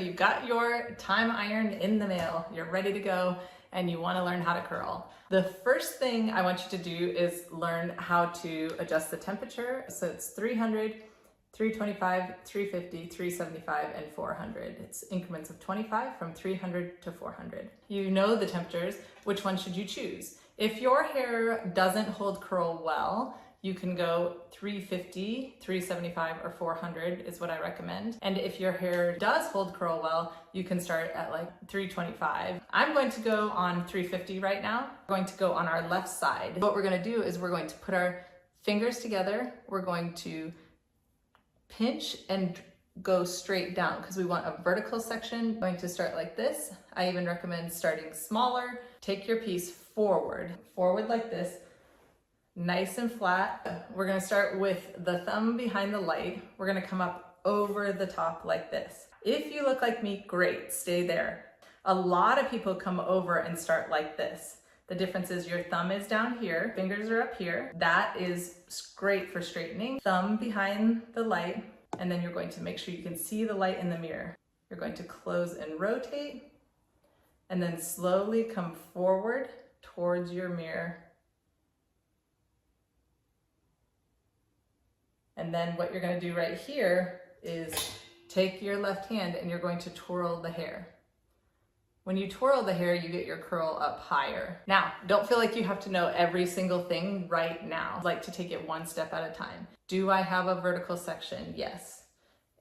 you got your Tyme iron in the mail, you're ready to go, and you want to learn how to curl. The first thing I want you to do is learn how to adjust the temperature. So it's 300, 325, 350, 375, and 400. It's increments of 25 from 300 to 400. You know the temperatures. Which one should you choose? If your hair doesn't hold curl well, you can go 350, 375, or 400 is what I recommend. And if your hair does hold curl well, you can start at like 325. I'm going to go on 350 right now. We're going to go on our left side. What we're gonna do is we're going to put our fingers together. We're going to pinch and go straight down because we want a vertical section. Going to start like this. I even recommend starting smaller. Take your piece forward like this. Nice and flat. We're gonna start with the thumb behind the light. We're gonna come up over the top like this. If you look like me, great, stay there. A lot of people come over and start like this. The difference is your thumb is down here, fingers are up here. That is great for straightening. Thumb behind the light, and then you're going to make sure you can see the light in the mirror. You're going to close and rotate, and then slowly come forward towards your mirror. And then what you're going to do right here is take your left hand and you're going to twirl the hair. When you twirl the hair, you get your curl up higher. Now, don't feel like you have to know every single thing right now. I like to take it one step at a time. Do I have a vertical section? Yes.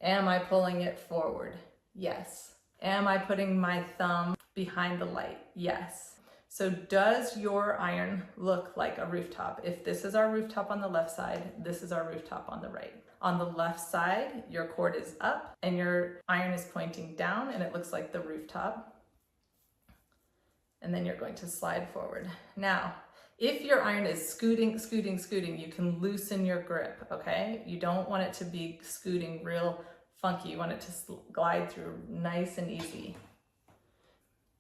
Am I pulling it forward? Yes. Am I putting my thumb behind the light? Yes. So does your iron look like a rooftop? If this is our rooftop on the left side, this is our rooftop on the right. On the left side, your cord is up and your iron is pointing down and it looks like the rooftop. And then you're going to slide forward. Now, if your iron is scooting, you can loosen your grip, okay? You don't want it to be scooting real funky. You want it to glide through nice and easy.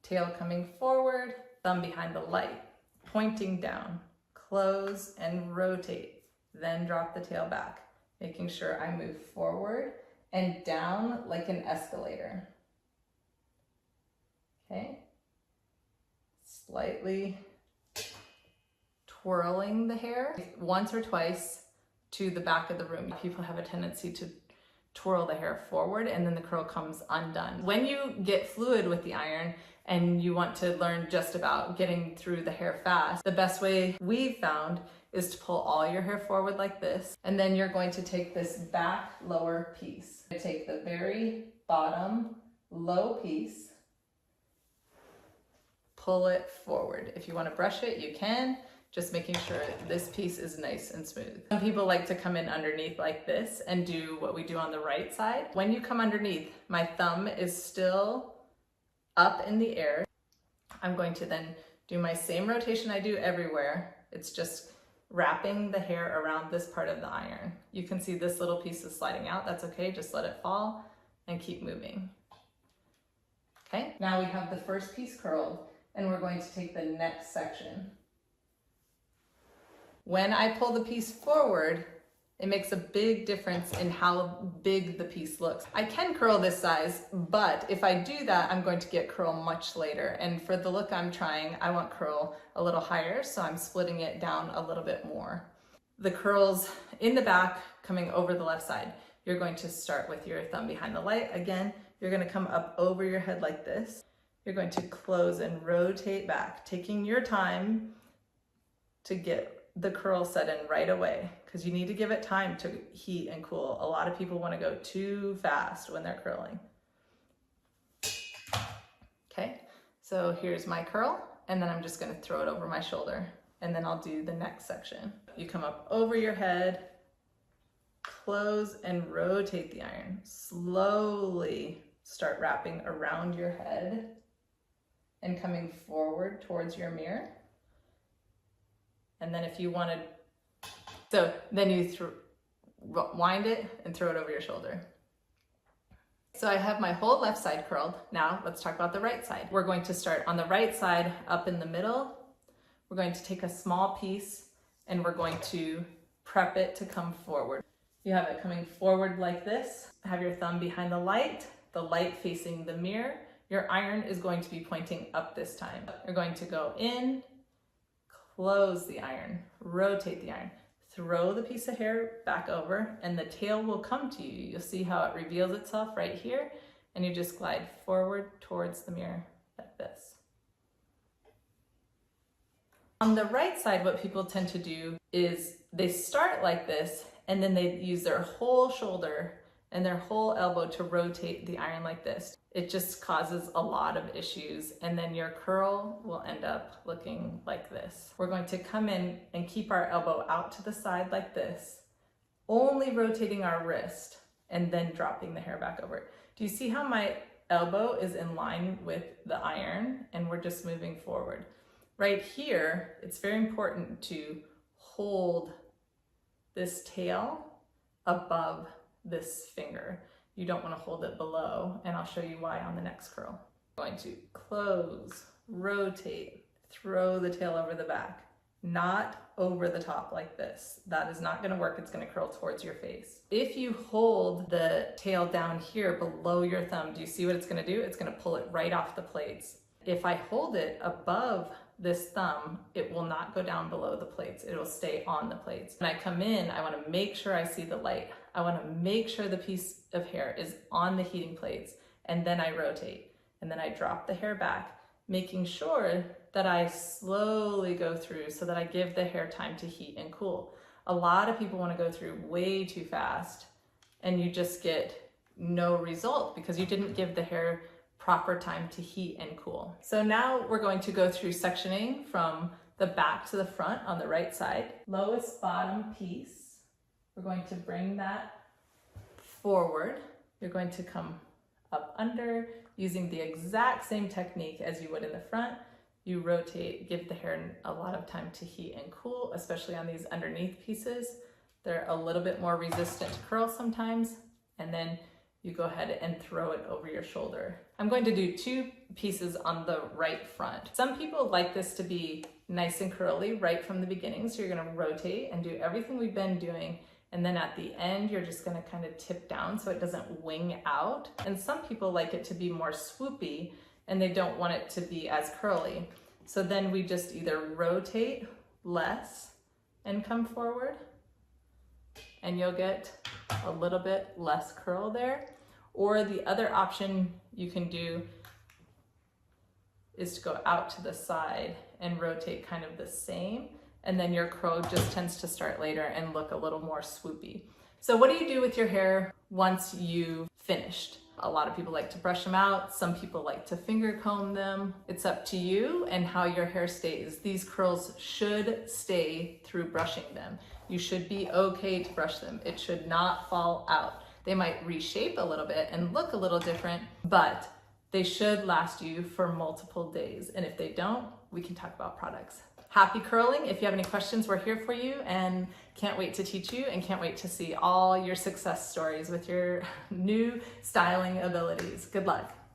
Tail coming forward. Thumb behind the light, pointing down, close and rotate, then drop the tail back, making sure I move forward and down like an escalator. Okay, slightly twirling the hair once or twice to the back of the room. People have a tendency to twirl the hair forward and then the curl comes undone. When you get fluid with the iron and you want to learn just about getting through the hair fast, the best way we've found is to pull all your hair forward like this. And then you're going to take this back lower piece. Take the very bottom low piece, pull it forward. If you want to brush it, you can. Just making sure this piece is nice and smooth. Some people like to come in underneath like this and do what we do on the right side. When you come underneath, my thumb is still up in the air. I'm going to then do my same rotation I do everywhere. It's just wrapping the hair around this part of the iron. You can see this little piece is sliding out. That's okay, just let it fall and keep moving. Okay, now we have the first piece curled and we're going to take the next section. When I pull the piece forward, it makes a big difference in how big the piece looks. I can curl this size, but if I do that, I'm going to get curl much later. And for the look I'm trying, I want curl a little higher, so I'm splitting it down a little bit more. The curls in the back coming over the left side. You're going to start with your thumb behind the light. Again, you're going to come up over your head like this. You're going to close and rotate back, taking your time to get the curl set in right away because you need to give it time to heat and cool. A lot of people want to go too fast when they're curling. Okay, so here's my curl and then I'm just going to throw it over my shoulder and then I'll do the next section. You come up over your head, close and rotate the iron. Slowly start wrapping around your head and coming forward towards your mirror. And then if you wanted, so then you wind it and throw it over your shoulder. So I have my whole left side curled. Now let's talk about the right side. We're going to start on the right side up in the middle. We're going to take a small piece and we're going to prep it to come forward. You have it coming forward like this. Have your thumb behind the light the light facing the mirror, your iron is going to be pointing up this time. You're going to go in, close the iron, rotate the iron, throw the piece of hair back over, and the tail will come to you. You'll see how it reveals itself right here, and you just glide forward towards the mirror like this. On the right side, what people tend to do is they start like this, and then they use their whole shoulder and their whole elbow to rotate the iron like this. It just causes a lot of issues, and then your curl will end up looking like this. We're going to come in and keep our elbow out to the side like this, only rotating our wrist and then dropping the hair back over. Do you see how my elbow is in line with the iron and we're just moving forward? Right here, it's very important to hold this tail above this finger. You don't want to hold it below, and I'll show you why on the next curl. I'm going to close, rotate, throw the tail over the back, not over the top like this. That is not going to work. It's going to curl towards your face. If you hold the tail down here below your thumb, do you see what it's going to do? It's going to pull it right off the plates. If I hold it above this thumb, it will not go down below the plates. It will stay on the plates. When I come in, I want to make sure I see the light. I want to make sure the piece of hair is on the heating plates, and then I rotate, and then I drop the hair back, making sure that I slowly go through so that I give the hair time to heat and cool. A lot of people want to go through way too fast, and you just get no result because you didn't give the hair proper time to heat and cool. So now we're going to go through sectioning from the back to the front on the right side. Lowest bottom piece, we're going to bring that forward. You're going to come up under using the exact same technique as you would in the front. You rotate, give the hair a lot of time to heat and cool, especially on these underneath pieces. They're a little bit more resistant to curl sometimes, and then you go ahead and throw it over your shoulder. I'm going to do two pieces on the right front. Some people like this to be nice and curly right from the beginning, so you're gonna rotate and do everything we've been doing, and then at the end, you're just gonna kind of tip down so it doesn't wing out. And some people like it to be more swoopy, and they don't want it to be as curly. So then we just either rotate less and come forward, and you'll get a little bit less curl there. Or the other option you can do is to go out to the side and rotate kind of the same, and then your curl just tends to start later and look a little more swoopy. So what do you do with your hair once you've finished? A lot of people like to brush them out. Some people like to finger comb them. It's up to you and how your hair stays. These curls should stay through brushing them. You should be okay to brush them. It should not fall out. They might reshape a little bit and look a little different, but they should last you for multiple days. And if they don't, we can talk about products. Happy curling. If you have any questions, we're here for you, and can't wait to teach you and can't wait to see all your success stories with your new styling abilities. Good luck.